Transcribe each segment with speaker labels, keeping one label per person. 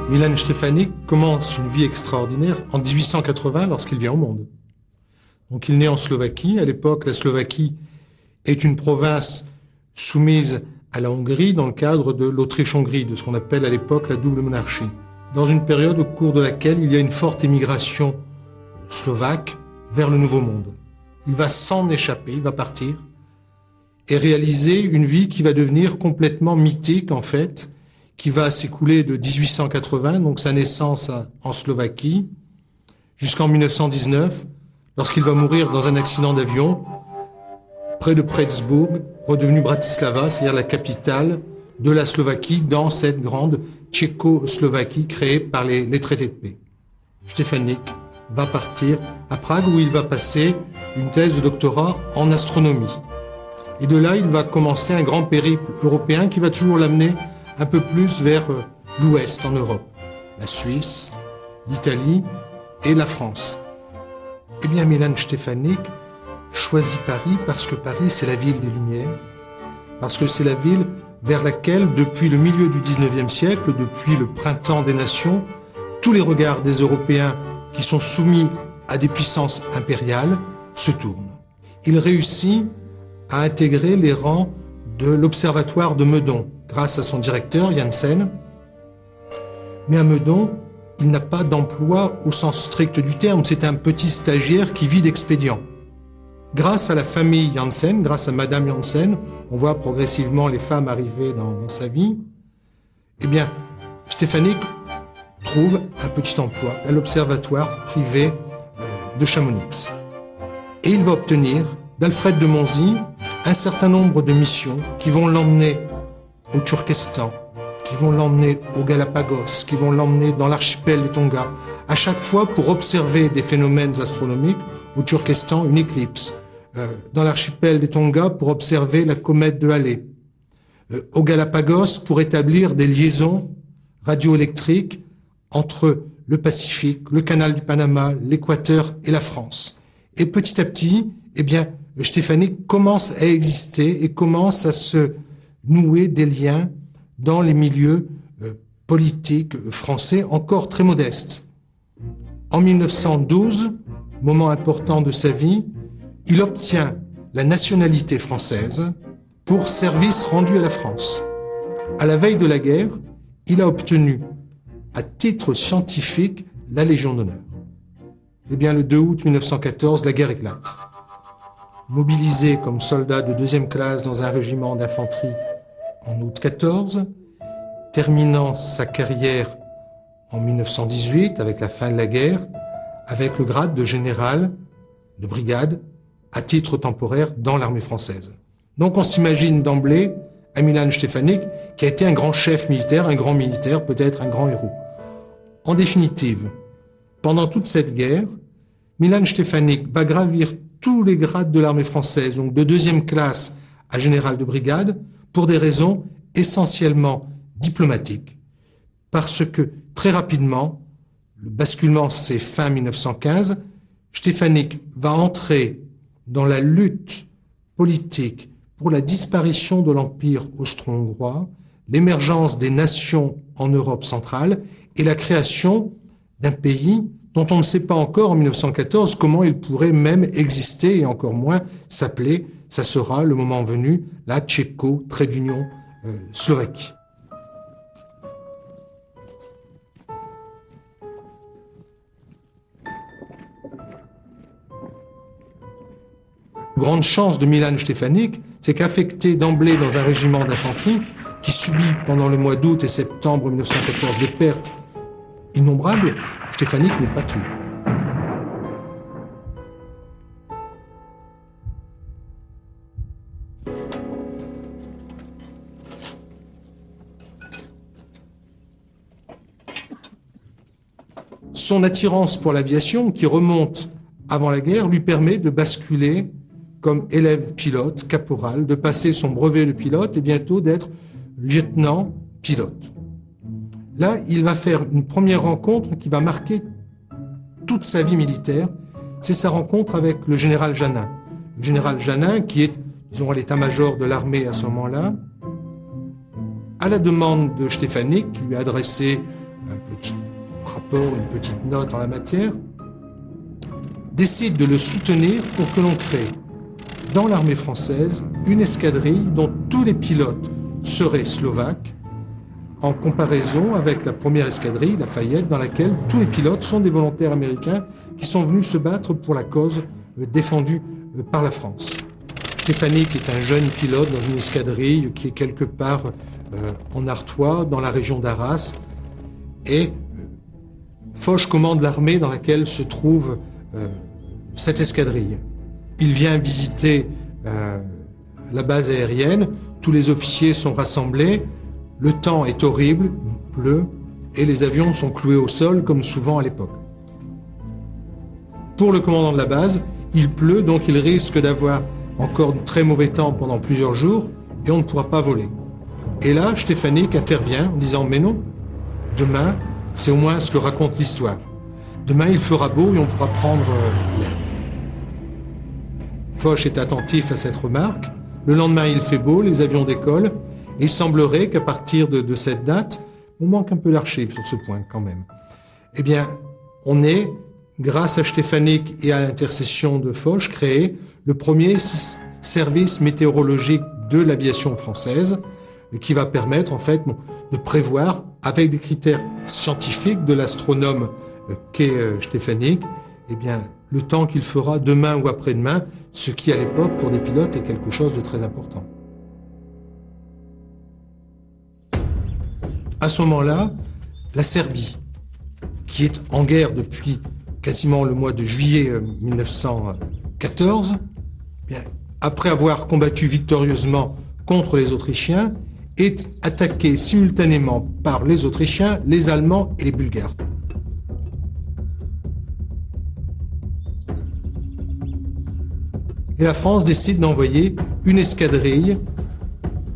Speaker 1: Milan Štefanik commence une vie extraordinaire en 1880 lorsqu'il vient au monde. Donc il naît en Slovaquie. À l'époque, la Slovaquie est une province soumise à la Hongrie dans le cadre de l'Autriche-Hongrie, de ce qu'on appelle à l'époque la double monarchie. Dans une période au cours de laquelle il y a une forte émigration slovaque vers le Nouveau Monde. Il va s'en échapper, il va partir et réaliser une vie qui va devenir complètement mythique en fait, qui va s'écouler de 1880, donc sa naissance en Slovaquie, jusqu'en 1919, lorsqu'il va mourir dans un accident d'avion près de Pressburg, redevenu Bratislava, c'est-à-dire la capitale de la Slovaquie, dans cette grande Tchécoslovaquie créée par les traités de paix. Štefanik va partir à Prague où il va passer une thèse de doctorat en astronomie. Et de là, il va commencer un grand périple européen qui va toujours l'amener un peu plus vers l'ouest en Europe. La Suisse, l'Italie et la France. Eh bien, Milan Štefanik choisit Paris parce que Paris, c'est la ville des Lumières, parce que c'est la ville vers laquelle, depuis le milieu du XIXe siècle, depuis le printemps des nations, tous les regards des Européens qui sont soumis à des puissances impériales se tournent. Il réussit à intégrer les rangs de l'Observatoire de Meudon, grâce à son directeur, Janssen. Mais à Meudon, il n'a pas d'emploi au sens strict du terme, c'est un petit stagiaire qui vit d'expédients. Grâce à la famille Janssen, grâce à Madame Janssen, on voit progressivement les femmes arriver dans sa vie, eh bien, Štefanik trouve un petit emploi à l'Observatoire privé de Chamonix. Et il va obtenir d'Alfred de Monzy un certain nombre de missions qui vont l'emmener au Turkestan, qui vont l'emmener aux Galapagos, qui vont l'emmener dans l'archipel des Tonga, à chaque fois pour observer des phénomènes astronomiques. Au Turkestan, une éclipse. Dans l'archipel des Tonga, pour observer la comète de Halley. Aux Galapagos, pour établir des liaisons radioélectriques entre le Pacifique, le canal du Panama, l'Équateur et la France. Et petit à petit, eh bien, Štefanik commence à exister et commence à se nouer des liens dans les milieux politiques français encore très modestes. En 1912, moment important de sa vie, il obtient la nationalité française pour service rendu à la France. À la veille de la guerre, il a obtenu, à titre scientifique, la Légion d'honneur. Eh bien, le 2 août 1914, la guerre éclate. Mobilisé comme soldat de deuxième classe dans un régiment d'infanterie en août 14, terminant sa carrière en 1918 avec la fin de la guerre, avec le grade de général de brigade à titre temporaire dans l'armée française. Donc on s'imagine d'emblée un Milan Štefanik qui a été un grand chef militaire, un grand militaire, peut-être un grand héros. En définitive, pendant toute cette guerre, Milan Štefanik va gravir tous les grades de l'armée française, donc de deuxième classe à général de brigade, pour des raisons essentiellement diplomatiques. Parce que très rapidement, le basculement c'est fin 1915, Štefanik va entrer dans la lutte politique pour la disparition de l'Empire austro-hongrois, l'émergence des nations en Europe centrale et la création d'un pays dont on ne sait pas encore en 1914 comment il pourrait même exister et encore moins s'appeler, ça sera le moment venu, la Tchéco-Slovaquie. Grande chance de Milan Štefanik, c'est qu'affecté d'emblée dans un régiment d'infanterie qui subit pendant le mois d'août et septembre 1914 des pertes innombrables, Štefanik n'est pas tué. Son attirance pour l'aviation, qui remonte avant la guerre, lui permet de basculer comme élève pilote, caporal, de passer son brevet de pilote et bientôt d'être lieutenant-pilote. Là, il va faire une première rencontre qui va marquer toute sa vie militaire. C'est sa rencontre avec le général Jeannin. Le général Jeannin, qui est, disons, à l'état-major de l'armée à ce moment-là, à la demande de Štefanik, qui lui a adressé un rapport, une petite note en la matière, décide de le soutenir pour que l'on crée dans l'armée française une escadrille dont tous les pilotes seraient slovaques, en comparaison avec la première escadrille, la Fayette, dans laquelle tous les pilotes sont des volontaires américains qui sont venus se battre pour la cause défendue par la France. Stefanik est un jeune pilote dans une escadrille qui est quelque part en Artois, dans la région d'Arras, et Foch commande l'armée dans laquelle se trouve cette escadrille. Il vient visiter la base aérienne, tous les officiers sont rassemblés, le temps est horrible, il pleut, et les avions sont cloués au sol comme souvent à l'époque. Pour le commandant de la base, il pleut, donc il risque d'avoir encore du très mauvais temps pendant plusieurs jours et on ne pourra pas voler. Et là, Stefanik intervient en disant « Mais non, demain, c'est au moins ce que raconte l'histoire. Demain, il fera beau et on pourra prendre l'air. » Foch est attentif à cette remarque. Le lendemain, il fait beau, les avions décollent. Et il semblerait qu'à partir de cette date, on manque un peu l'archive sur ce point quand même. Eh bien, on est, grâce à Stefanik et à l'intercession de Foch, créé le premier service météorologique de l'aviation française, qui va permettre en fait de prévoir, avec des critères scientifiques de l'astronome qu'est Stefanik, eh bien, le temps qu'il fera demain ou après-demain, ce qui à l'époque pour des pilotes est quelque chose de très important. À ce moment-là, la Serbie, qui est en guerre depuis quasiment le mois de juillet 1914, bien, après avoir combattu victorieusement contre les Autrichiens, est attaquée simultanément par les Autrichiens, les Allemands et les Bulgares. Et la France décide d'envoyer une escadrille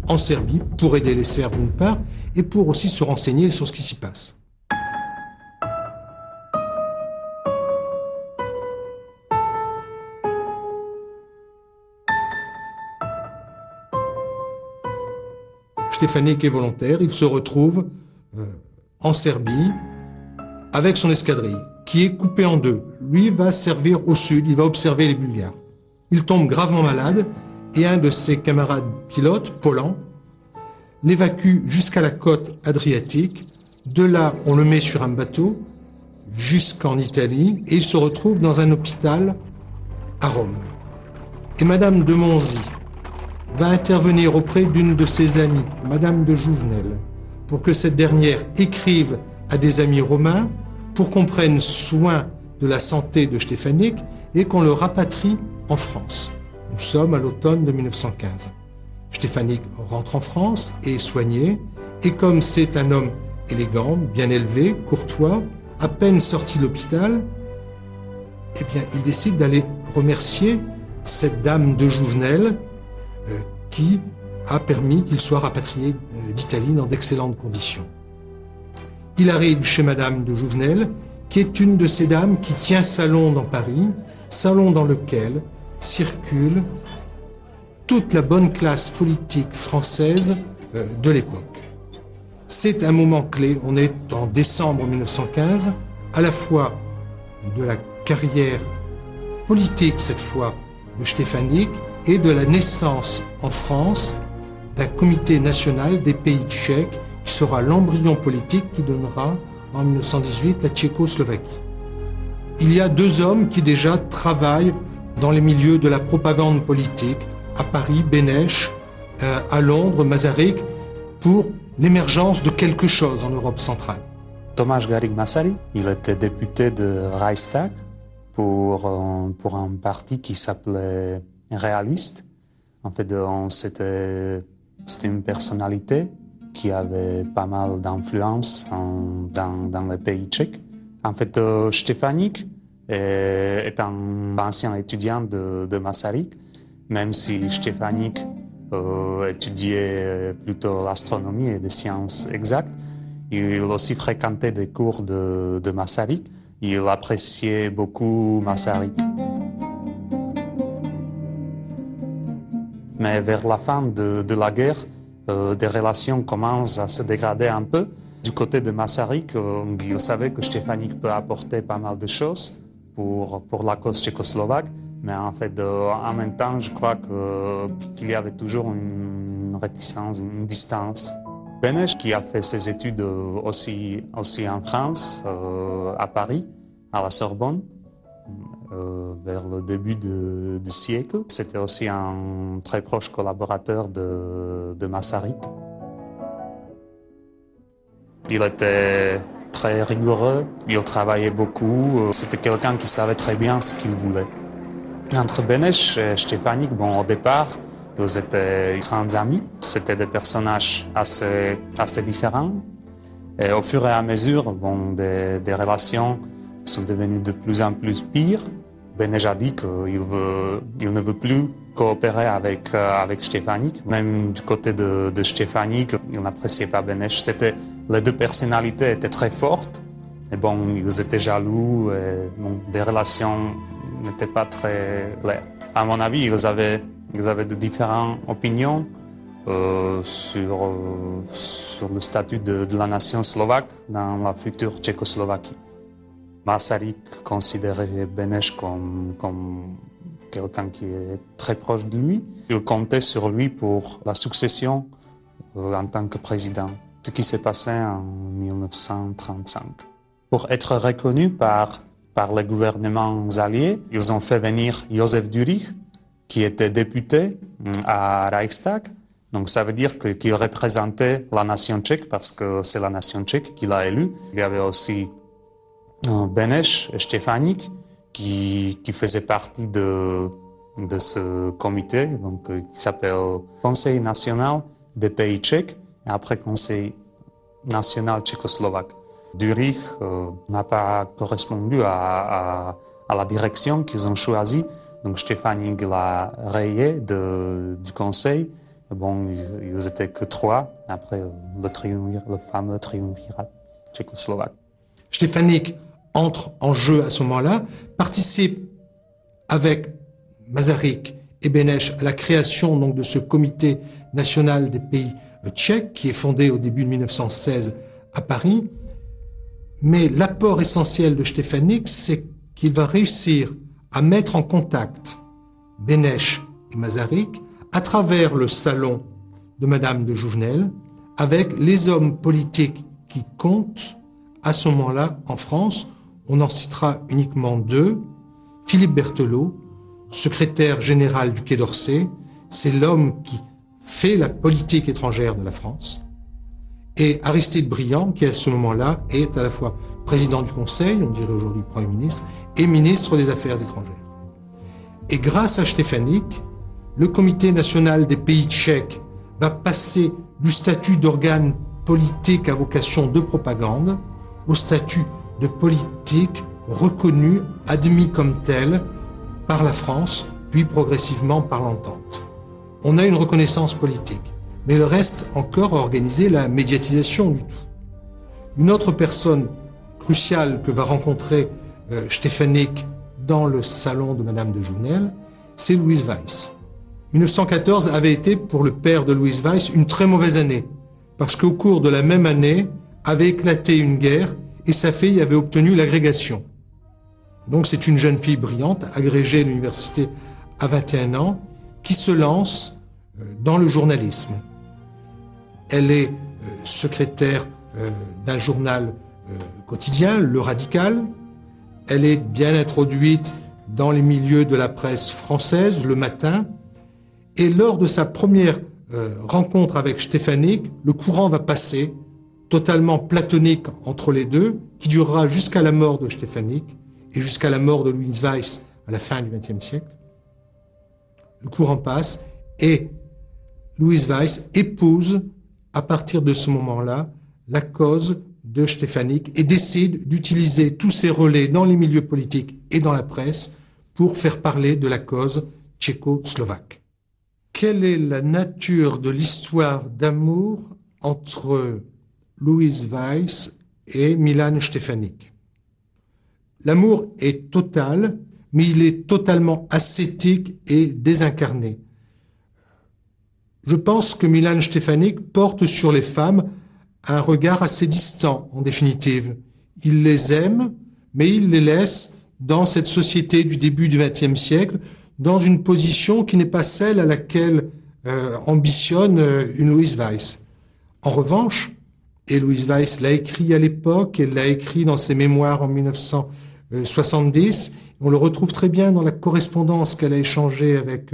Speaker 1: en Serbie pour aider les Serbes d'une part et pour aussi se renseigner sur ce qui s'y passe. Stefanik est volontaire, il se retrouve en Serbie avec son escadrille qui est coupée en deux. Lui va servir au sud, il va observer les Bulgares. Il tombe gravement malade et un de ses camarades pilotes, Paulan, l'évacue jusqu'à la côte adriatique. De là, on le met sur un bateau jusqu'en Italie et il se retrouve dans un hôpital à Rome. Et Madame de Monzy va intervenir auprès d'une de ses amies, Madame de Jouvenel, pour que cette dernière écrive à des amis romains pour qu'on prenne soin de la santé de Stefanik et qu'on le rapatrie en France. Nous sommes à l'automne de 1915. Stefanik rentre en France et est soigné, et comme c'est un homme élégant, bien élevé, courtois, à peine sorti de l'hôpital, eh bien, il décide d'aller remercier cette dame de Jouvenel qui a permis qu'il soit rapatrié d'Italie dans d'excellentes conditions. Il arrive chez Madame de Jouvenel, qui est une de ces dames qui tient salon dans Paris, salon dans lequel circule toute la bonne classe politique française de l'époque. C'est un moment clé, on est en décembre 1915, à la fois de la carrière politique cette fois de Stefanik et de la naissance en France d'un comité national des pays tchèques qui sera l'embryon politique qui donnera en 1918 la Tchécoslovaquie. Il y a deux hommes qui déjà travaillent dans les milieux de la propagande politique, à Paris, Bénèche, à Londres, Masaryk, pour l'émergence de quelque chose en Europe centrale.
Speaker 2: Tomáš Garrigue Masaryk, il était député de Reichstag pour un parti qui s'appelait Réaliste. En fait, c'était une personnalité qui avait pas mal d'influence dans les pays tchèques. En fait, Stefanik est un ancien étudiant de Masaryk, même si Stefanik étudiait plutôt l'astronomie et les sciences exactes. Il aussi fréquentait des cours de Masaryk. Il appréciait beaucoup Masaryk. Mais vers la fin de la guerre, des relations commencent à se dégrader un peu. Du côté de Masaryk, il savait que Štěpánik peut apporter pas mal de choses pour la cause tchécoslovaque, mais en fait, en même temps, je crois qu'il y avait toujours une réticence, une distance. Beneš, qui a fait ses études aussi en France, à Paris, à la Sorbonne, vers le début du siècle. C'était aussi un très proche collaborateur de Masaryk. Il était très rigoureux, il travaillait beaucoup, c'était quelqu'un qui savait très bien ce qu'il voulait. Entre Beneš et Štěpánik, au départ, ils étaient grands amis. C'était des personnages assez différents. Et au fur et à mesure, des relations sont devenues de plus en plus pires. Beneš a dit qu'il ne veut plus coopérer avec Štěpánik. Même du côté de Štěpánik, il n'appréciait pas Beneš. Les deux personnalités étaient très fortes. Et ils étaient jaloux. Et, des relations n'étaient pas très claires. À mon avis, ils avaient de différentes opinions sur le statut de la nation slovaque dans la future Tchécoslovaquie. Masaryk considérait Beneš comme quelqu'un qui est très proche de lui. Il comptait sur lui pour la succession en tant que président. Ce qui s'est passé en 1935. Pour être reconnu par les gouvernements alliés, ils ont fait venir Josef Dürich, qui était député à Reichstag. Donc ça veut dire qu'il représentait la nation tchèque parce que c'est la nation tchèque qui l'a élu. Il y avait aussi Beneš et Štěpánik qui faisait partie de ce comité donc, qui s'appelle Conseil national des pays tchèques et après Conseil national tchécoslovaque. Dürich n'a pas correspondu à la direction qu'ils ont choisie. Donc Štěpánik l'a rayé du conseil. Ils étaient que 3 après le fameux triumvirat tchécoslovaque.
Speaker 1: Štěpánik entre en jeu à ce moment-là, participe avec Masaryk et Beneš à la création donc, de ce comité national des pays tchèques qui est fondé au début de 1916 à Paris. Mais l'apport essentiel de Štěpánik, c'est qu'il va réussir à mettre en contact Beneš et Masaryk à travers le salon de Madame de Jouvenel avec les hommes politiques qui comptent à ce moment-là en France. On en citera uniquement 2. Philippe Berthelot, secrétaire général du Quai d'Orsay, c'est l'homme qui fait la politique étrangère de la France. Et Aristide Briand, qui à ce moment-là est à la fois président du Conseil, on dirait aujourd'hui Premier ministre, et ministre des Affaires étrangères. Et grâce à Štěpánik, le Comité national des pays tchèques va passer du statut d'organe politique à vocation de propagande au statut de politique reconnu, admis comme tel par la France, puis progressivement par l'Entente. On a une reconnaissance politique, mais il reste encore à organiser la médiatisation du tout. Une autre personne cruciale que va rencontrer Štěpánik dans le salon de Madame de Jouvenel, c'est Louis Weiss. 1914 avait été pour le père de Louis Weiss une très mauvaise année, parce qu'au cours de la même année avait éclaté une guerre et sa fille avait obtenu l'agrégation. Donc c'est une jeune fille brillante, agrégée à l'université à 21 ans, qui se lance dans le journalisme. Elle est secrétaire d'un journal quotidien, Le Radical. Elle est bien introduite dans les milieux de la presse française, Le Matin. Et lors de sa première rencontre avec Štěpánik, le courant va passer, totalement platonique entre les deux, qui durera jusqu'à la mort de Štěpánik et jusqu'à la mort de Louis Weiss à la fin du XXe siècle. Le courant passe et Louis Weiss épouse, à partir de ce moment-là, la cause de Štěpánik et décide d'utiliser tous ses relais dans les milieux politiques et dans la presse pour faire parler de la cause tchécoslovaque. Quelle est la nature de l'histoire d'amour entre Louis Weiss et Milan Štěpánik? L'amour est total, mais il est totalement ascétique et désincarné. Je pense que Milan Štefánik porte sur les femmes un regard assez distant, en définitive. Il les aime, mais il les laisse dans cette société du début du XXe siècle, dans une position qui n'est pas celle à laquelle ambitionne une Louise Weiss. En revanche, et Louise Weiss l'a écrit à l'époque, elle l'a écrit dans ses mémoires en 1970, on le retrouve très bien dans la correspondance qu'elle a échangée avec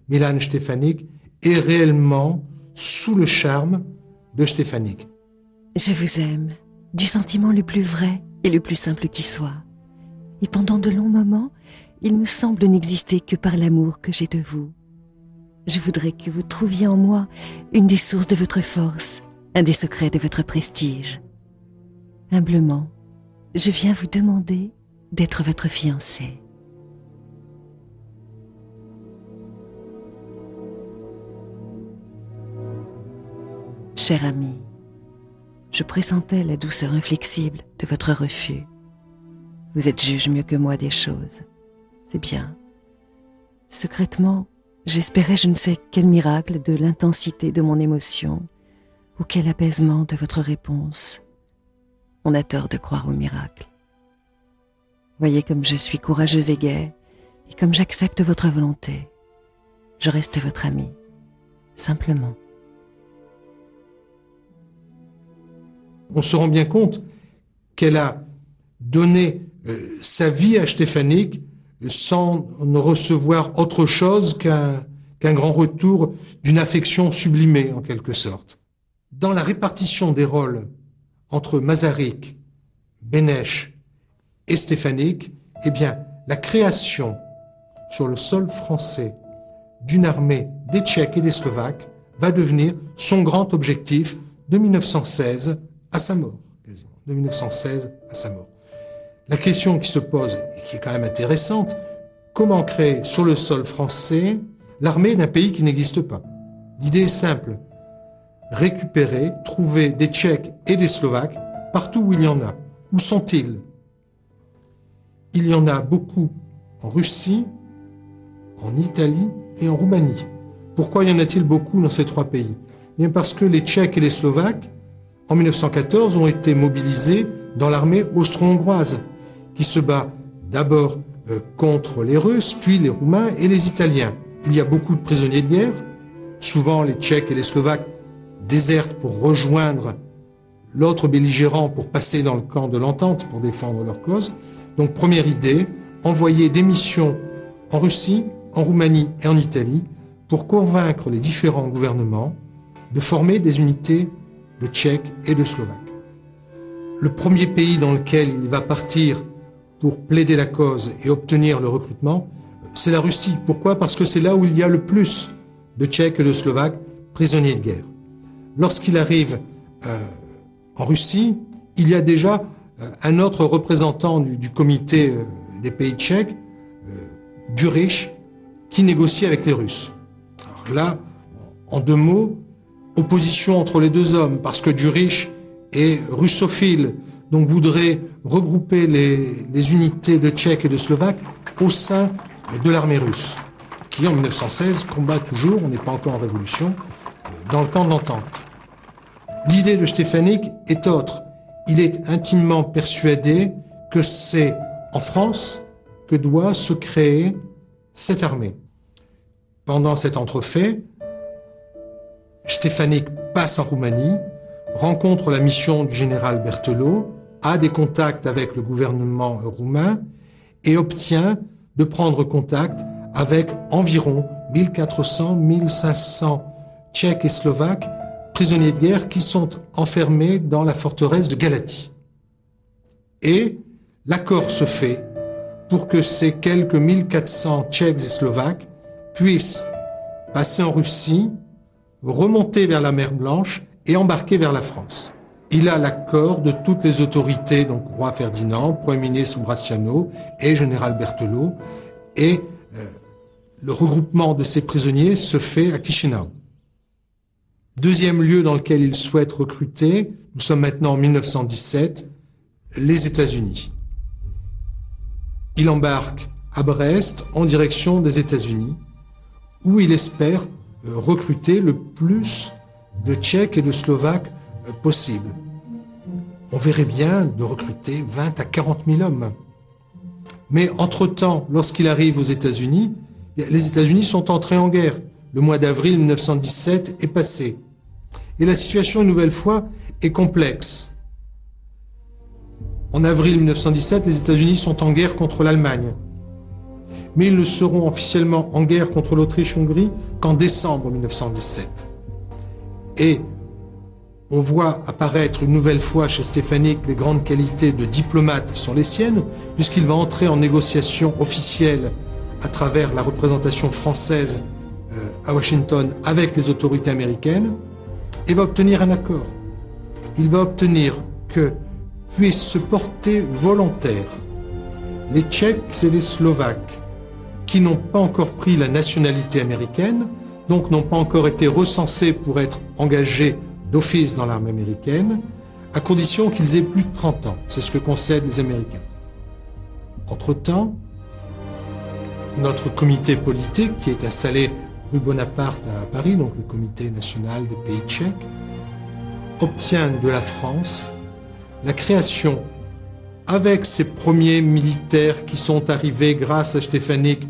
Speaker 1: Milan Štefánik, est réellement sous le charme de Štefánik.
Speaker 3: Je vous aime, du sentiment le plus vrai et le plus simple qui soit. Et pendant de longs moments, il me semble n'exister que par l'amour que j'ai de vous. Je voudrais que vous trouviez en moi une des sources de votre force, un des secrets de votre prestige. Humblement, je viens vous demander d'être votre fiancé. Cher ami, je pressentais la douceur inflexible de votre refus. Vous êtes juge mieux que moi des choses. C'est bien. Secrètement, j'espérais je ne sais quel miracle de l'intensité de mon émotion ou quel apaisement de votre réponse. On a tort de croire au miracle. Voyez comme je suis courageuse et gaie, et comme j'accepte votre volonté. Je reste votre amie, simplement.
Speaker 1: On se rend bien compte qu'elle a donné sa vie à Štefánik sans ne recevoir autre chose qu'un grand retour d'une affection sublimée, en quelque sorte. Dans la répartition des rôles entre Masaryk, Beneš et Štefánik, eh bien, la création sur le sol français d'une armée des Tchèques et des Slovaques va devenir son grand objectif de 1916 à sa mort, quasiment, de 1916 à sa mort. La question qui se pose, et qui est quand même intéressante, comment créer sur le sol français l'armée d'un pays qui n'existe pas? L'idée est simple, récupérer, trouver des Tchèques et des Slovaques partout où il y en a. Où sont-ils? Il y en a beaucoup en Russie, en Italie et en Roumanie. Pourquoi y en a-t-il beaucoup dans ces trois pays? Eh bien parce que les Tchèques et les Slovaques, en 1914, ont été mobilisés dans l'armée austro-hongroise, qui se bat d'abord contre les Russes, puis les Roumains et les Italiens. Il y a beaucoup de prisonniers de guerre. Souvent, les Tchèques et les Slovaques désertent pour rejoindre l'autre belligérant pour passer dans le camp de l'entente pour défendre leur cause. Donc, première idée, envoyer des missions en Russie, en Roumanie et en Italie pour convaincre les différents gouvernements de former des unités de Tchèques et de Slovaques. Le premier pays dans lequel il va partir pour plaider la cause et obtenir le recrutement, c'est la Russie. Pourquoi? Parce que c'est là où il y a le plus de Tchèques et de Slovaques prisonniers de guerre. Lorsqu'il arrive en Russie, il y a déjà un autre représentant du comité des pays tchèques, Đuriš, qui négocie avec les Russes. Alors là, en deux mots, opposition entre les deux hommes, parce que Đuriš est russophile, donc voudrait regrouper les unités de Tchèques et de Slovaques au sein de l'armée russe, qui en 1916 combat toujours, on n'est pas encore en révolution, dans le camp de l'entente. L'idée de Štefánik est autre. Il est intimement persuadé que c'est en France que doit se créer cette armée. Pendant cet entrefait, Štefánik passe en Roumanie, rencontre la mission du général Berthelot, a des contacts avec le gouvernement roumain et obtient de prendre contact avec environ 1400-1500 Tchèques et Slovaques prisonniers de guerre qui sont enfermés dans la forteresse de Galatie. Et l'accord se fait pour que ces quelques 1400 Tchèques et Slovaques puissent passer en Russie, remonter vers la mer Blanche et embarquer vers la France. Il a l'accord de toutes les autorités, donc roi Ferdinand, Premier ministre Brătianu et général Berthelot, et le regroupement de ces prisonniers se fait à Chișinău. Deuxième lieu dans lequel il souhaite recruter, nous sommes maintenant en 1917, les États-Unis. Il embarque à Brest en direction des États-Unis, où il espère recruter le plus de Tchèques et de Slovaques possible. On verrait bien de recruter 20 à 40 000 hommes. Mais entre-temps, lorsqu'il arrive aux États-Unis, les États-Unis sont entrés en guerre. Le mois d'avril 1917 est passé. Et la situation, une nouvelle fois, est complexe. En avril 1917, les États-Unis sont en guerre contre l'Allemagne. Mais ils ne seront officiellement en guerre contre l'Autriche-Hongrie qu'en décembre 1917. Et on voit apparaître une nouvelle fois chez Stéphanik les grandes qualités de diplomate qui sont les siennes, puisqu'il va entrer en négociation officielle à travers la représentation française à Washington avec les autorités américaines, et va obtenir un accord. Il va obtenir que puissent se porter volontaires les Tchèques et les Slovaques qui n'ont pas encore pris la nationalité américaine, donc n'ont pas encore été recensés pour être engagés d'office dans l'armée américaine, à condition qu'ils aient plus de 30 ans. C'est ce que concèdent les Américains. Entre-temps, notre comité politique, qui est installé rue Bonaparte à Paris, donc le comité national des pays tchèques, obtient de la France la création, avec ses premiers militaires qui sont arrivés grâce à Stéphanik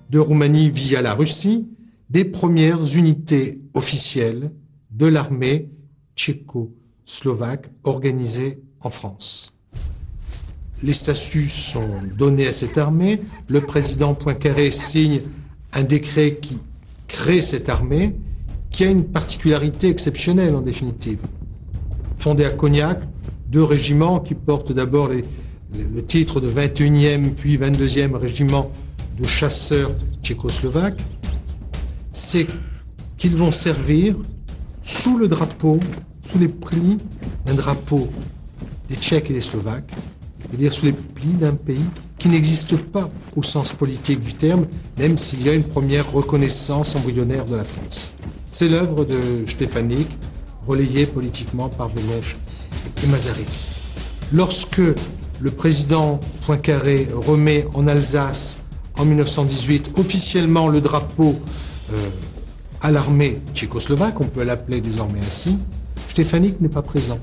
Speaker 1: de Roumanie via la Russie, des premières unités officielles de l'armée tchécoslovaque organisée en France. Les statuts sont donnés à cette armée. Le président Poincaré signe un décret qui crée cette armée, qui a une particularité exceptionnelle en définitive. Fondée à Cognac, 2 régiments qui portent d'abord le titre de 21e puis 22e régiment de chasseurs tchécoslovaques, c'est qu'ils vont servir sous le drapeau, sous les plis d'un drapeau des Tchèques et des Slovaques, c'est-à-dire sous les plis d'un pays qui n'existe pas au sens politique du terme, même s'il y a une première reconnaissance embryonnaire de la France. C'est l'œuvre de Stéphanik, relayée politiquement par Beneš et Masaryk. Lorsque le président Poincaré remet en Alsace, en 1918, officiellement le drapeau à l'armée tchécoslovaque, on peut l'appeler désormais ainsi, Stéphanik n'est pas présent.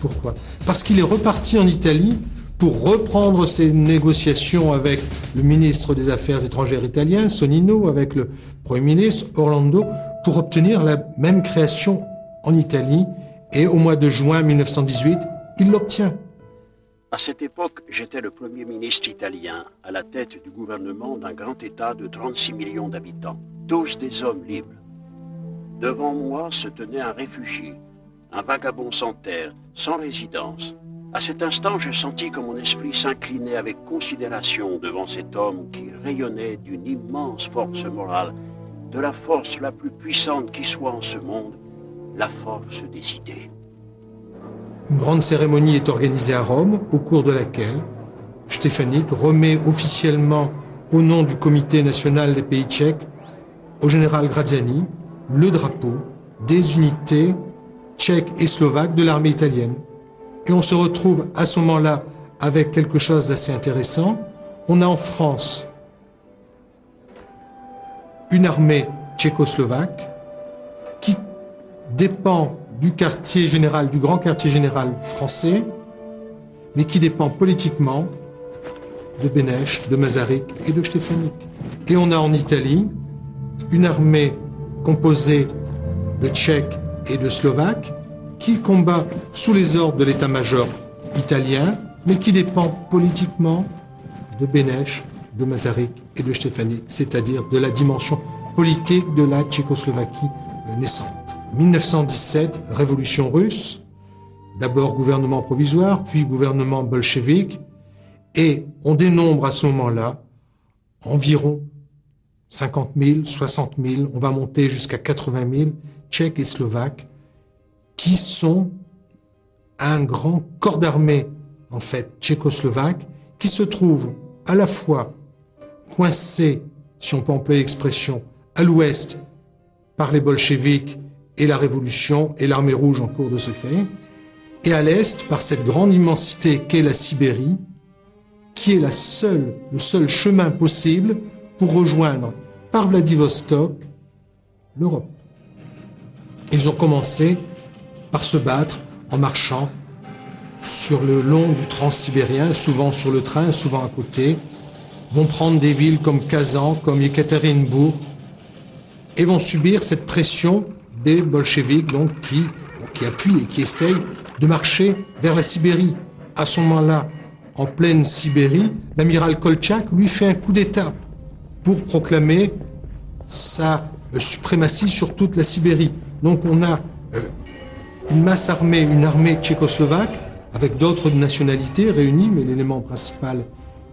Speaker 1: Pourquoi ? Parce qu'il est reparti en Italie pour reprendre ses négociations avec le ministre des Affaires étrangères italien, Sonnino, avec le Premier ministre, Orlando, pour obtenir la même création en Italie. Et au mois de juin 1918, il l'obtient.
Speaker 4: À cette époque, j'étais le Premier ministre italien, à la tête du gouvernement d'un grand État de 36 millions d'habitants, tous des hommes libres. Devant moi se tenait un réfugié, un vagabond sans terre, sans résidence. À cet instant, je sentis que mon esprit s'inclinait avec considération devant cet homme qui rayonnait d'une immense force morale, de la force la plus puissante qui soit en ce monde, la force des idées.
Speaker 1: Une grande cérémonie est organisée à Rome, au cours de laquelle Stéphanik remet officiellement, au nom du Comité national des pays tchèques, au général Graziani, le drapeau des unités tchèques et slovaques de l'armée italienne. Et on se retrouve à ce moment-là avec quelque chose d'assez intéressant. On a en France une armée tchécoslovaque qui dépend du quartier général, du grand quartier général français, mais qui dépend politiquement de Beneš, de Masaryk et de Stéphanik. Et on a en Italie une armée composée de Tchèques et de Slovaques qui combat sous les ordres de l'état-major italien, mais qui dépend politiquement de Beneš, de Masaryk et de Stéphanik, c'est-à-dire de la dimension politique de la Tchécoslovaquie naissante. 1917, révolution russe, d'abord gouvernement provisoire, puis gouvernement bolchevique, et on dénombre à ce moment-là environ 50 000, 60 000, on va monter jusqu'à 80 000 Tchèques et Slovaques qui sont un grand corps d'armée, en fait, tchécoslovaque, qui se trouve à la fois coincé, si on peut employer l'expression, à l'ouest par les bolcheviks et la Révolution et l'armée rouge en cours de se créer, et à l'est par cette grande immensité qu'est la Sibérie, qui est le seul chemin possible pour rejoindre par Vladivostok l'Europe. Ils ont commencé par se battre en marchant sur le long du transsibérien, souvent sur le train, souvent à côté, vont prendre des villes comme Kazan, comme Ekaterinbourg, et vont subir cette pression des bolcheviks donc, qui appuient et qui essayent de marcher vers la Sibérie. À ce moment-là, en pleine Sibérie, l'amiral Koltchak lui fait un coup d'État pour proclamer sa suprématie sur toute la Sibérie. Donc on a une masse armée, une armée tchécoslovaque, avec d'autres nationalités réunies, mais l'élément principal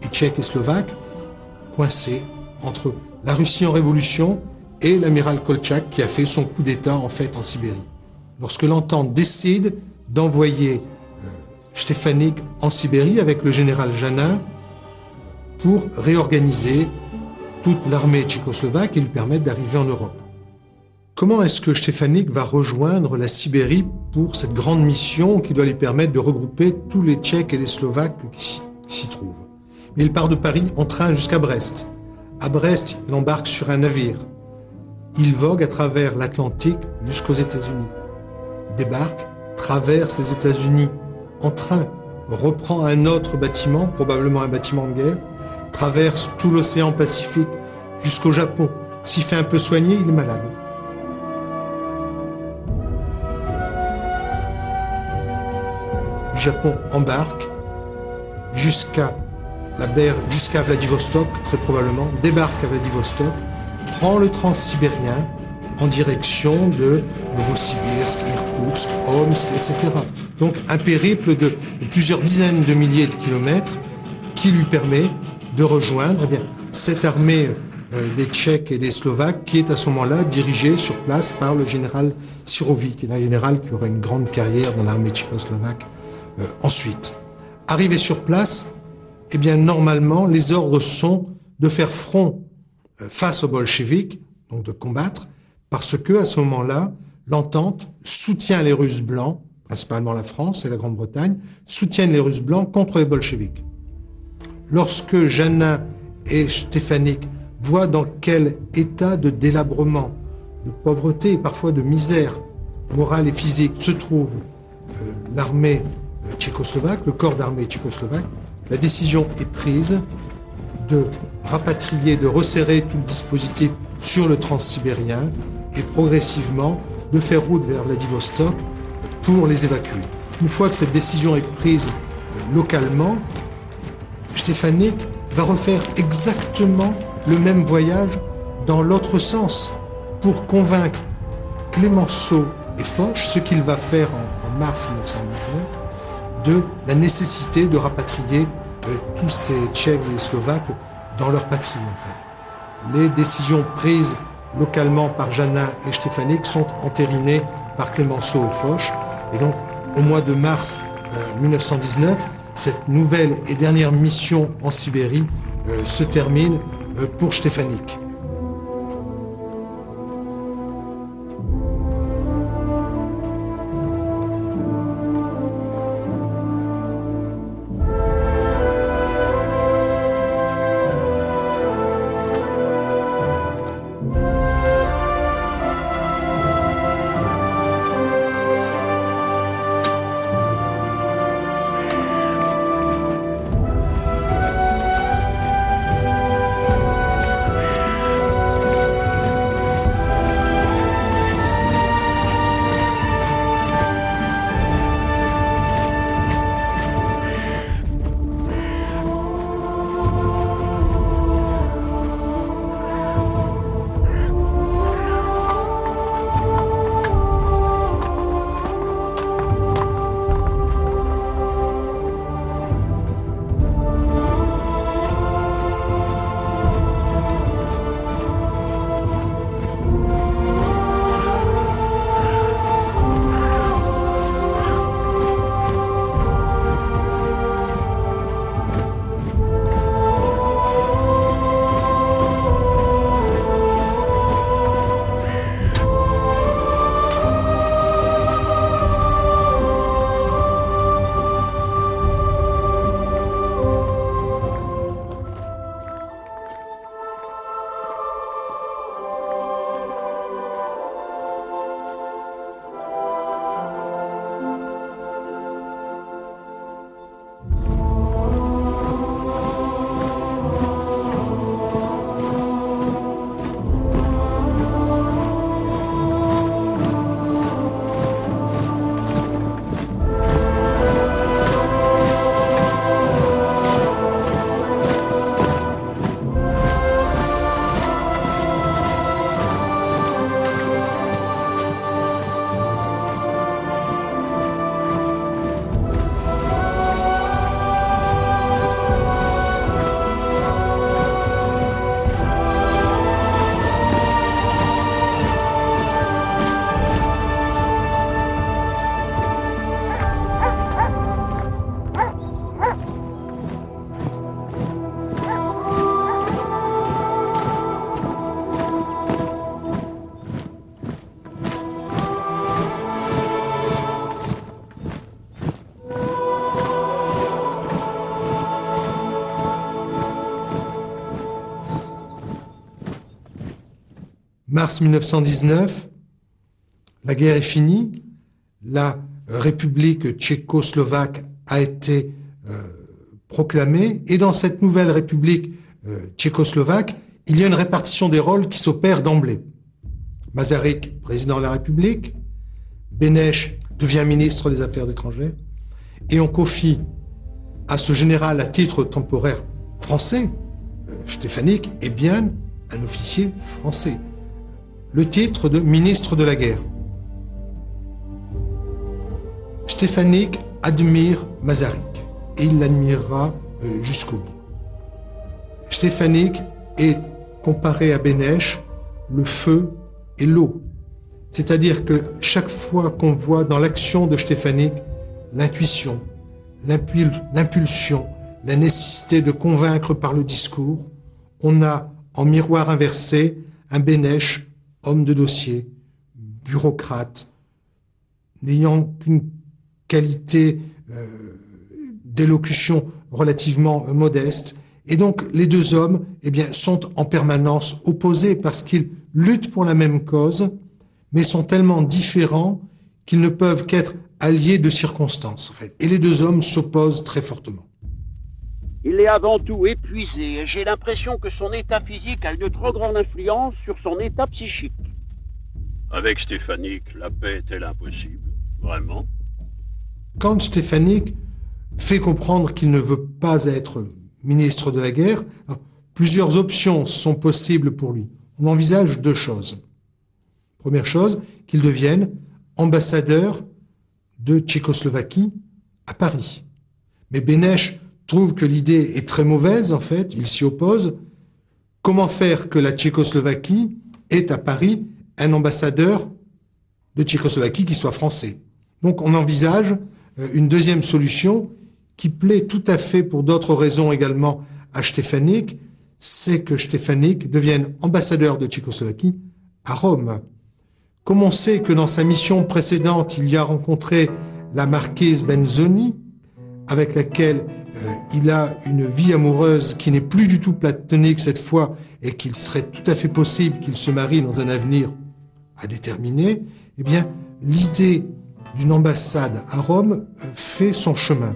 Speaker 1: est tchèque et slovaque, coincé entre la Russie en révolution et l'amiral Koltchak qui a fait son coup d'État en fait en Sibérie. Lorsque l'Entente décide d'envoyer Stefanik en Sibérie avec le général Janin pour réorganiser toute l'armée tchécoslovaque et lui permettre d'arriver en Europe. Comment est-ce que Stefanik va rejoindre la Sibérie pour cette grande mission qui doit lui permettre de regrouper tous les Tchèques et les Slovaques qui s'y trouvent? Il part de Paris en train jusqu'à Brest. À Brest, il embarque sur un navire. Il vogue à travers l'Atlantique jusqu'aux États-Unis. Débarque, traverse les États-Unis en train, reprend un autre bâtiment, probablement un bâtiment de guerre, traverse tout l'océan Pacifique jusqu'au Japon. S'il fait un peu soigner, il est malade. Le Japon embarque jusqu'à Vladivostok, très probablement, débarque à Vladivostok, prend le transsibérien en direction de Novosibirsk, Irkoutsk, Omsk, etc. Donc un périple de plusieurs dizaines de milliers de kilomètres qui lui permet de rejoindre cette armée des Tchèques et des Slovaques qui est à ce moment-là dirigée sur place par le général Sirovi, qui est un général qui aura une grande carrière dans l'armée tchécoslovaque ensuite. Arrivé sur place, normalement, les ordres sont de faire front face aux bolcheviks, donc de combattre, parce que à ce moment-là, l'Entente soutient les Russes blancs, principalement la France et la Grande-Bretagne, soutiennent les Russes blancs contre les bolcheviks. Lorsque Janin et Stefanik voient dans quel état de délabrement, de pauvreté et parfois de misère morale et physique se trouve l'armée tchécoslovaque, le corps d'armée tchécoslovaque, la décision est prise de rapatrier, de resserrer tout le dispositif sur le transsibérien et progressivement de faire route vers Vladivostok pour les évacuer. Une fois que cette décision est prise localement, Stefanik va refaire exactement le même voyage dans l'autre sens pour convaincre Clémenceau et Foch, ce qu'il va faire en mars 1919, de la nécessité de rapatrier tous ces Tchèques et Slovaques dans leur patrie, en fait. Les décisions prises localement par Janin et Stefanik sont entérinées par Clémenceau et Foch. Et donc, au mois de mars 1919, cette nouvelle et dernière mission en Sibérie se termine pour Stefanik. Mars 1919, la guerre est finie, la République tchécoslovaque a été proclamée, et dans cette nouvelle République tchécoslovaque, il y a une répartition des rôles qui s'opère d'emblée. Masaryk, président de la République, Beneš devient ministre des Affaires étrangères, et on confie à ce général à titre temporaire français, Štefanik, est bien un officier français, le titre de ministre de la guerre. Štefanik admire Masaryk, et il l'admirera jusqu'au bout. Štefanik est comparé à Beneš le feu et l'eau. C'est-à-dire que chaque fois qu'on voit dans l'action de Štefanik l'intuition, l'impulsion, la nécessité de convaincre par le discours, on a en miroir inversé un Beneš, homme de dossier, bureaucrate, n'ayant qu'une qualité d'élocution relativement modeste. Et donc les deux hommes sont en permanence opposés parce qu'ils luttent pour la même cause, mais sont tellement différents qu'ils ne peuvent qu'être alliés de circonstances, en fait. Et les deux hommes s'opposent très fortement.
Speaker 4: Il est avant tout épuisé et j'ai l'impression que son état physique a une trop grande influence sur son état psychique. Avec Štefanik, la paix est-elle impossible? Vraiment?
Speaker 1: Quand Štefanik fait comprendre qu'il ne veut pas être ministre de la guerre, plusieurs options sont possibles pour lui. On envisage deux choses. Première chose, qu'il devienne ambassadeur de Tchécoslovaquie à Paris. Mais Beneš trouve que l'idée est très mauvaise, en fait, il s'y oppose. Comment faire que la Tchécoslovaquie ait à Paris un ambassadeur de Tchécoslovaquie qui soit français? Donc on envisage une deuxième solution qui plaît tout à fait pour d'autres raisons également à Štefanik, c'est que Štefanik devienne ambassadeur de Tchécoslovaquie à Rome. Comme on sait que dans sa mission précédente, il y a rencontré la marquise Benzoni, avec laquelle il a une vie amoureuse qui n'est plus du tout platonique cette fois, et qu'il serait tout à fait possible qu'il se marie dans un avenir à déterminer, eh bien, l'idée d'une ambassade à Rome fait son chemin.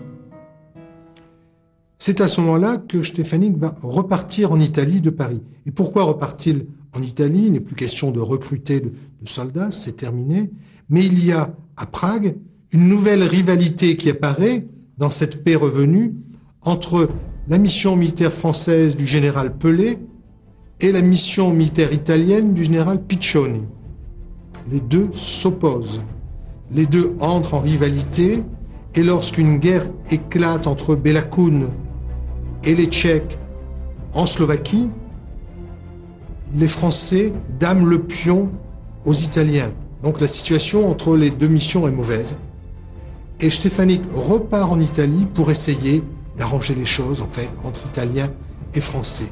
Speaker 1: C'est à ce moment-là que Štefanik va repartir en Italie de Paris. Et pourquoi repart-il en Italie? Il n'est plus question de recruter de soldats, c'est terminé. Mais il y a à Prague une nouvelle rivalité qui apparaît dans cette paix revenue entre la mission militaire française du général Pelé et la mission militaire italienne du général Piccioni. Les deux s'opposent. Les deux entrent en rivalité et lorsqu'une guerre éclate entre Béla Kun et les Tchèques en Slovaquie, les Français dament le pion aux Italiens. Donc la situation entre les deux missions est mauvaise. Et Štefanik repart en Italie pour essayer d'arranger les choses, en fait, entre Italiens et Français.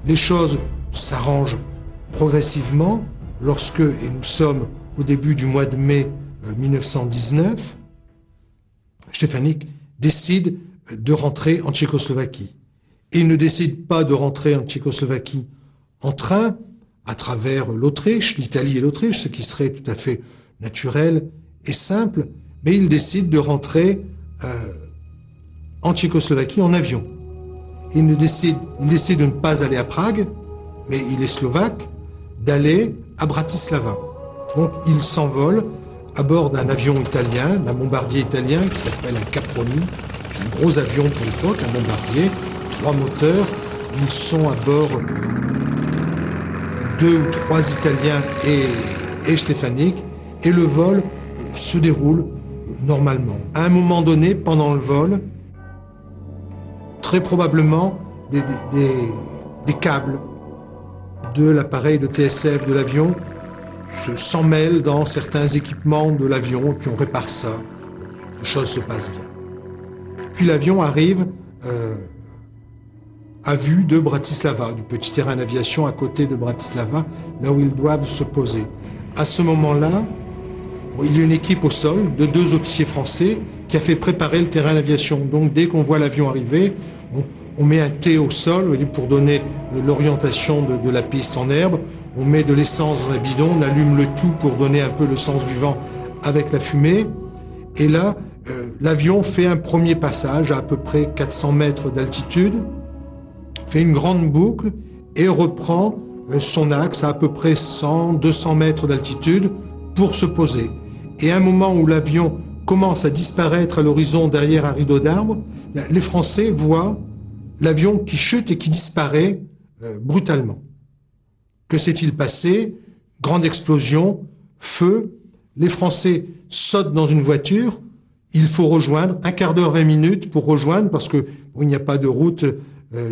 Speaker 1: Les choses s'arrangent progressivement lorsque, et nous sommes au début du mois de mai 1919, Štefanik décide de rentrer en Tchécoslovaquie. Et il ne décide pas de rentrer en Tchécoslovaquie en train, à travers l'Autriche, l'Italie et l'Autriche, ce qui serait tout à fait naturel et simple, mais il décide de rentrer en Tchécoslovaquie en avion. Il décide de ne pas aller à Prague, mais il est slovaque, d'aller à Bratislava. Donc il s'envole à bord d'un avion italien, d'un bombardier italien qui s'appelle un Caproni, un gros avion pour l'époque, un bombardier, 3 moteurs. Ils sont à bord 2 ou 3 Italiens et Štefanik, et le vol se déroule normalement. À un moment donné, pendant le vol, très probablement des câbles de l'appareil de TSF de l'avion s'en mêlent dans certains équipements de l'avion, et puis on répare ça. Les choses se passent bien. Puis l'avion arrive à vue de Bratislava, du petit terrain d'aviation à côté de Bratislava, là où ils doivent se poser. À ce moment-là, il y a une équipe au sol de 2 officiers français qui a fait préparer le terrain d'aviation. Donc dès qu'on voit l'avion arriver, on met un T au sol, vous voyez, pour donner l'orientation de la piste en herbe. On met de l'essence dans un bidon, on allume le tout pour donner un peu le sens du vent avec la fumée. Et là, l'avion fait un premier passage à peu près 400 mètres d'altitude, fait une grande boucle et reprend son axe à peu près 100-200 mètres d'altitude pour se poser. Et à un moment où l'avion commence à disparaître à l'horizon derrière un rideau d'arbres, les Français voient l'avion qui chute et qui disparaît brutalement. Que s'est-il passé? Grande explosion, feu. Les Français sautent dans une voiture. Il faut rejoindre, 15 20 minutes pour rejoindre, parce que il n'y a pas de route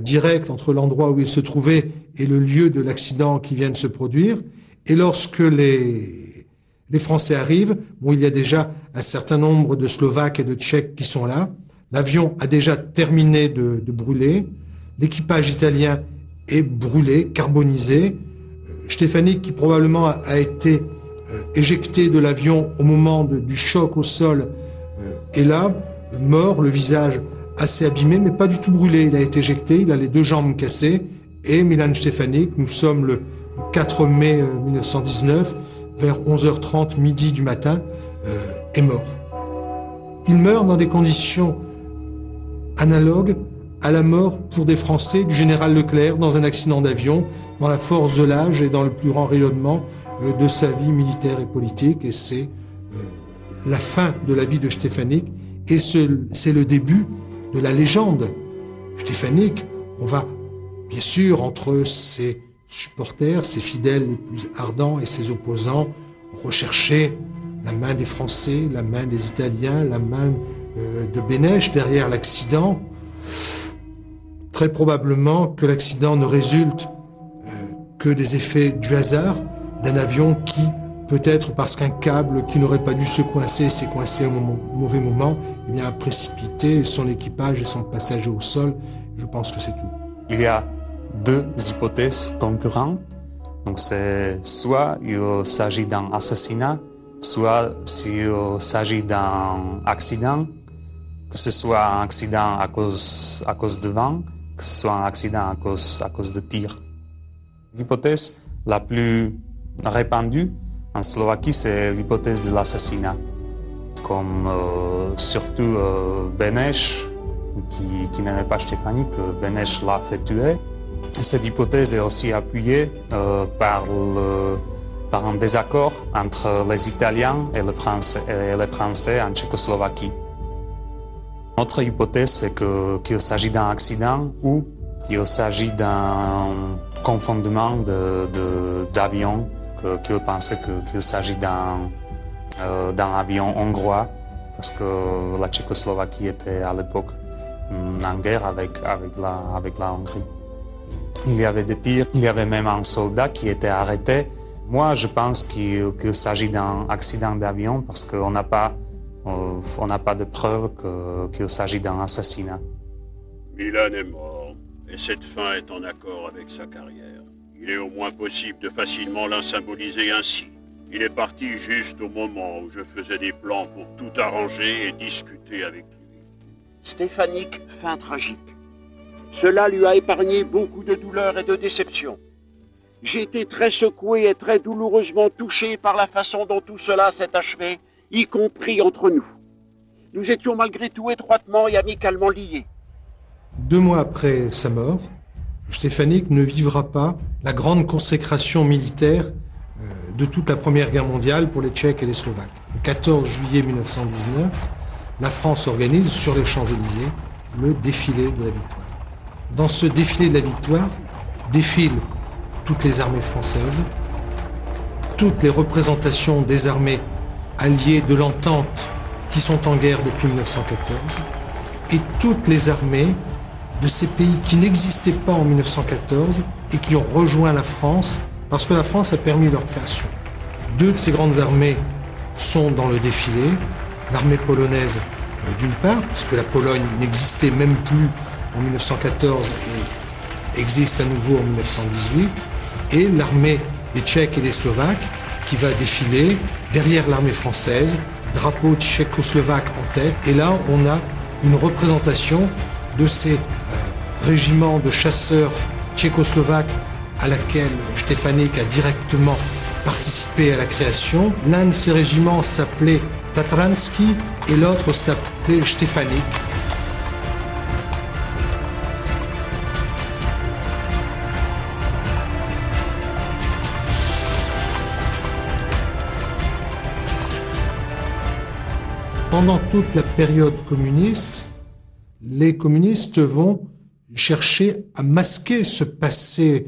Speaker 1: directe entre l'endroit où ils se trouvaient et le lieu de l'accident qui vient de se produire. Et lorsque les Français arrivent, il y a déjà un certain nombre de Slovaques et de Tchèques qui sont là. L'avion a déjà terminé de brûler. L'équipage italien est brûlé, carbonisé. Stefanik, qui probablement a été éjecté de l'avion au moment du choc au sol, est là, mort, le visage assez abîmé, mais pas du tout brûlé. Il a été éjecté, il a les 2 jambes cassées. Et Milan Stefanik, nous sommes le 4 mai 1919, vers 11h30, midi du matin, est mort. Il meurt dans des conditions analogues à la mort pour des Français du général Leclerc dans un accident d'avion, dans la force de l'âge et dans le plus grand rayonnement de sa vie militaire et politique. Et c'est la fin de la vie de Stefanik, et c'est le début de la légende. Stefanik, on va bien sûr, entre ses supporters, ses fidèles les plus ardents et ses opposants, rechercher la main des Français, la main des Italiens, la main de Beneš derrière l'accident. Très probablement que l'accident ne résulte que des effets du hasard d'un avion qui, peut-être parce qu'un câble qui n'aurait pas dû se coincer s'est coincé au mauvais moment, a précipité son équipage et son passager au sol. Je pense que c'est tout.
Speaker 2: Il y a 2 hypothèses concurrentes. Donc c'est soit il s'agit d'un assassinat, soit s'il s'agit d'un accident, que ce soit un accident à cause de vent, que ce soit un accident à cause de tir. L'hypothèse la plus répandue en Slovaquie, c'est l'hypothèse de l'assassinat. Comme surtout Beneš, qui n'aimait pas Stefanik, que Beneš l'a fait tuer. Cette hypothèse est aussi appuyée par un désaccord entre les Italiens et les Français en Tchécoslovaquie. Notre hypothèse, c'est qu'il s'agit d'un accident ou il s'agit d'un confondement d'avions, qu'il pensait qu'il s'agit d'un avion hongrois, parce que la Tchécoslovaquie était à l'époque en guerre avec la Hongrie. Il y avait des tirs, il y avait même un soldat qui était arrêté. Moi, je pense qu'il s'agit d'un accident d'avion parce qu'on n'a pas de preuve qu'il s'agit d'un assassinat.
Speaker 4: Milan est mort, et cette fin est en accord avec sa carrière. Il est au moins possible de facilement la symboliser ainsi. Il est parti juste au moment où je faisais des plans pour tout arranger et discuter avec lui. Stefanik, fin tragique. Cela lui a épargné beaucoup de douleurs et de déceptions. J'ai été très secoué et très douloureusement touché par la façon dont tout cela s'est achevé, y compris entre nous. Nous étions malgré tout étroitement et amicalement liés.
Speaker 1: 2 mois après sa mort, Stefanik ne vivra pas la grande consécration militaire de toute la Première Guerre mondiale pour les Tchèques et les Slovaques. Le 14 juillet 1919, la France organise sur les Champs-Élysées le défilé de la victoire. Dans ce défilé de la victoire défilent toutes les armées françaises, toutes les représentations des armées alliées de l'Entente qui sont en guerre depuis 1914 et toutes les armées de ces pays qui n'existaient pas en 1914 et qui ont rejoint la France parce que la France a permis leur création. 2 de ces grandes armées sont dans le défilé, l'armée polonaise d'une part, parce que la Pologne n'existait même plus en 1914 et existe à nouveau en 1918, et l'armée des Tchèques et des Slovaques qui va défiler derrière l'armée française drapeau tchécoslovaque en tête. Et là, on a une représentation de ces régiments de chasseurs tchécoslovaques à laquelle Štěpánik a directement participé à la création. L'un de ces régiments s'appelait Tatranský et l'autre s'appelait Štěpánik. Pendant toute la période communiste, les communistes vont chercher à masquer ce passé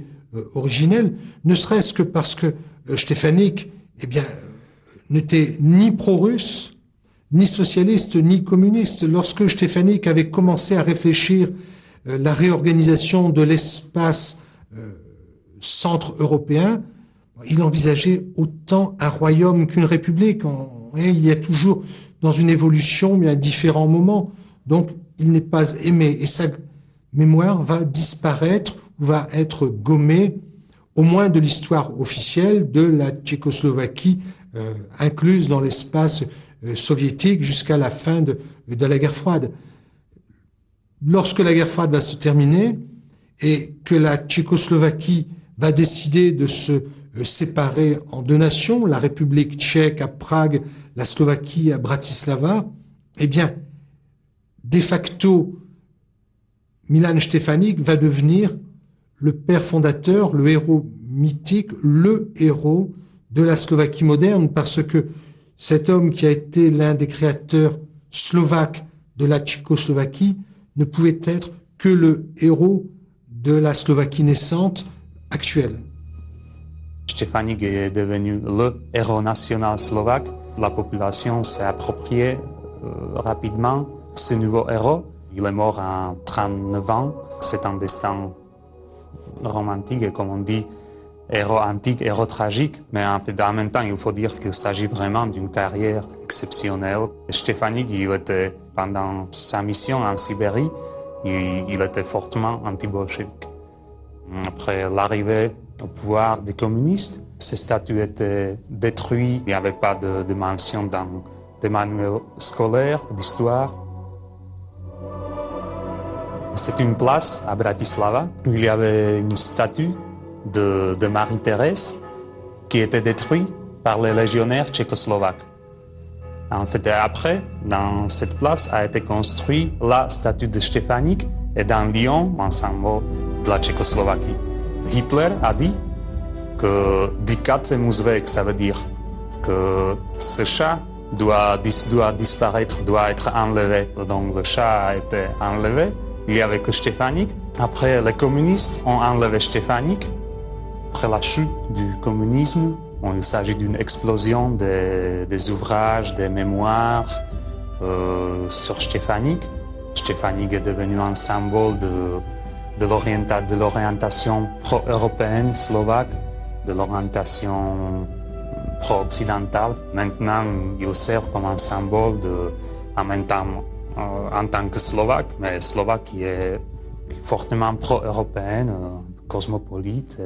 Speaker 1: originel, ne serait-ce que parce que Štěpánik, n'était ni pro-russe, ni socialiste, ni communiste. Lorsque Štěpánik avait commencé à réfléchir la réorganisation de l'espace centre-européen, il envisageait autant un royaume qu'une république. Il y a toujours dans une évolution, mais à différents moments. Donc, il n'est pas aimé. Et sa mémoire va disparaître, ou va être gommée, au moins de l'histoire officielle de la Tchécoslovaquie, incluse dans l'espace soviétique jusqu'à la fin de la guerre froide. Lorsque la guerre froide va se terminer et que la Tchécoslovaquie va décider de se séparés en deux nations, la République tchèque à Prague, la Slovaquie à Bratislava, de facto, Milan Štěpánik va devenir le père fondateur, le héros mythique, le héros de la Slovaquie moderne, parce que cet homme qui a été l'un des créateurs slovaques de la Tchécoslovaquie ne pouvait être que le héros de la Slovaquie naissante actuelle.
Speaker 2: Štěpánik est devenu le héros national slovaque. La population s'est appropriée rapidement ce nouveau héros. Il est mort à 39 ans. C'est un destin romantique et, comme on dit, héros antique, héros tragique. Mais en même temps, il faut dire qu'il s'agit vraiment d'une carrière exceptionnelle. Štěpánik, pendant sa mission en Sibérie, il était fortement anti-bolchevique. Après l'arrivée au pouvoir des communistes, ces statuts étaient détruits. Il n'y avait pas de mention dans des manuels scolaires d'histoire. C'est une place à Bratislava où il y avait une statue de Marie-Thérèse qui était détruite par les légionnaires tchécoslovaques. En fait, après, dans cette place a été construite la statue de Štěpánik et dans Lyon, un symbole de la Tchécoslovaquie. Hitler a dit que Dicat se musvek, ça veut dire que ce chat doit disparaître, doit être enlevé. Donc le chat a été enlevé, il n'y avait que Štěpánik. Après, les communistes ont enlevé Štěpánik. Après la chute du communisme, il s'agit d'une explosion des ouvrages, des mémoires sur Štěpánik. Štěpánik est devenu un symbole de l'orientation pro-européenne slovaque, de l'orientation pro-occidentale. Maintenant, il sert comme un symbole en même temps en tant que Slovaque, mais Slovaque qui est fortement pro-européenne, cosmopolite.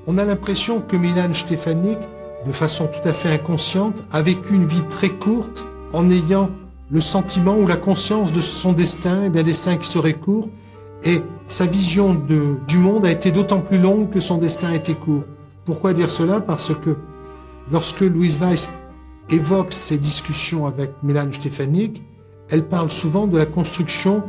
Speaker 1: On a l'impression que Milan Štěpánik, de façon tout à fait inconsciente, a vécu une vie très courte en ayant le sentiment ou la conscience de son destin, d'un destin qui serait court, et sa vision du monde a été d'autant plus longue que son destin a été court. Pourquoi dire cela? Parce que lorsque Louise Weiss évoque ses discussions avec Milan Štěpánik, elle parle souvent de la construction,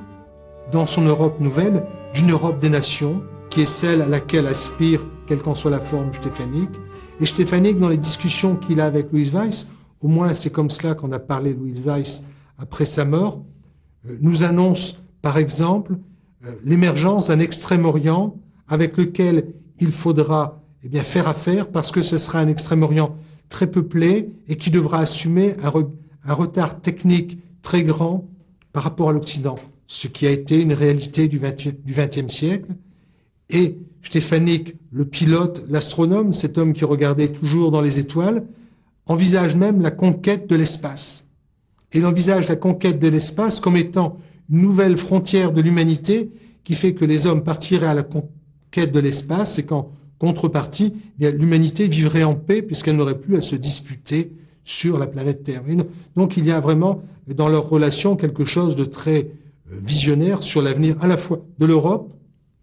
Speaker 1: dans son Europe nouvelle, d'une Europe des nations, qui est celle à laquelle aspire, quelle qu'en soit la forme, Štěpánik. Et Štěpánik, dans les discussions qu'il a avec Louise Weiss, au moins c'est comme cela qu'on a parlé de Louise Weiss après sa mort, nous annonce par exemple l'émergence d'un Extrême-Orient avec lequel il faudra faire affaire parce que ce sera un Extrême-Orient très peuplé et qui devra assumer un retard technique très grand par rapport à l'Occident, ce qui a été une réalité du XXe siècle. Et Štěpánik, le pilote, l'astronome, cet homme qui regardait toujours dans les étoiles, envisage même la conquête de l'espace. Et il envisage la conquête de l'espace comme étant une nouvelle frontière de l'humanité qui fait que les hommes partiraient à la conquête de l'espace et qu'en contrepartie, l'humanité vivrait en paix puisqu'elle n'aurait plus à se disputer sur la planète Terre. Donc il y a vraiment dans leur relation quelque chose de très visionnaire sur l'avenir à la fois de l'Europe,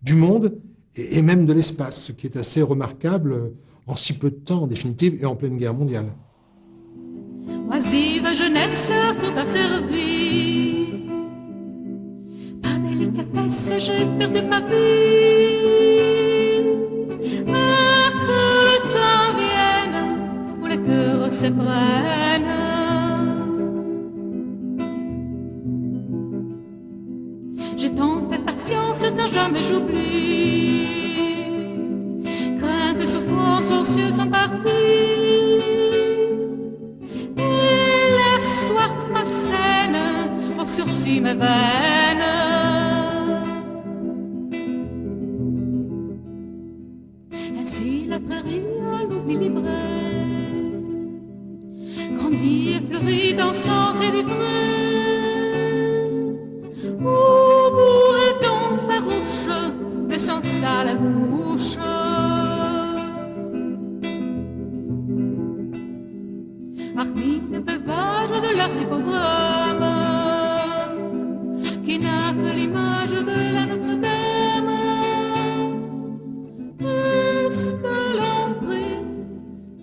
Speaker 1: du monde et même de l'espace, ce qui est assez remarquable en si peu de temps en définitive et en pleine guerre mondiale.
Speaker 5: Oisive jeunesse, tout a servi. Par délicatesse, j'ai perdu ma vie. Ah, que le temps vienne où les cœurs se prennent. J'ai tant fait patience qu'à jamais j'oublie. Crainte et souffrance anxieuse en partie. Et la soif malsaine obscurcit mes veines. Ainsi la prairie à l'oubli livré grandit et fleurit d'encens et d'ivrée. Où bourredon farouche descend ça la bouche. Parmi les beuvages de leur hippodrome qui n'a que l'image de la Notre-Dame. Est-ce que l'on prie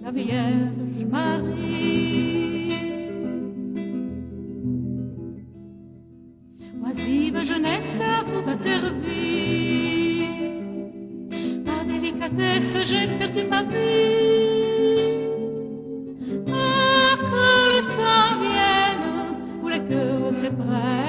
Speaker 5: la Vierge Marie? Oisive jeunesse, tout a servi. Par délicatesse, j'ai perdu ma vie. Ah, que le temps vienne où les cœurs se prennent.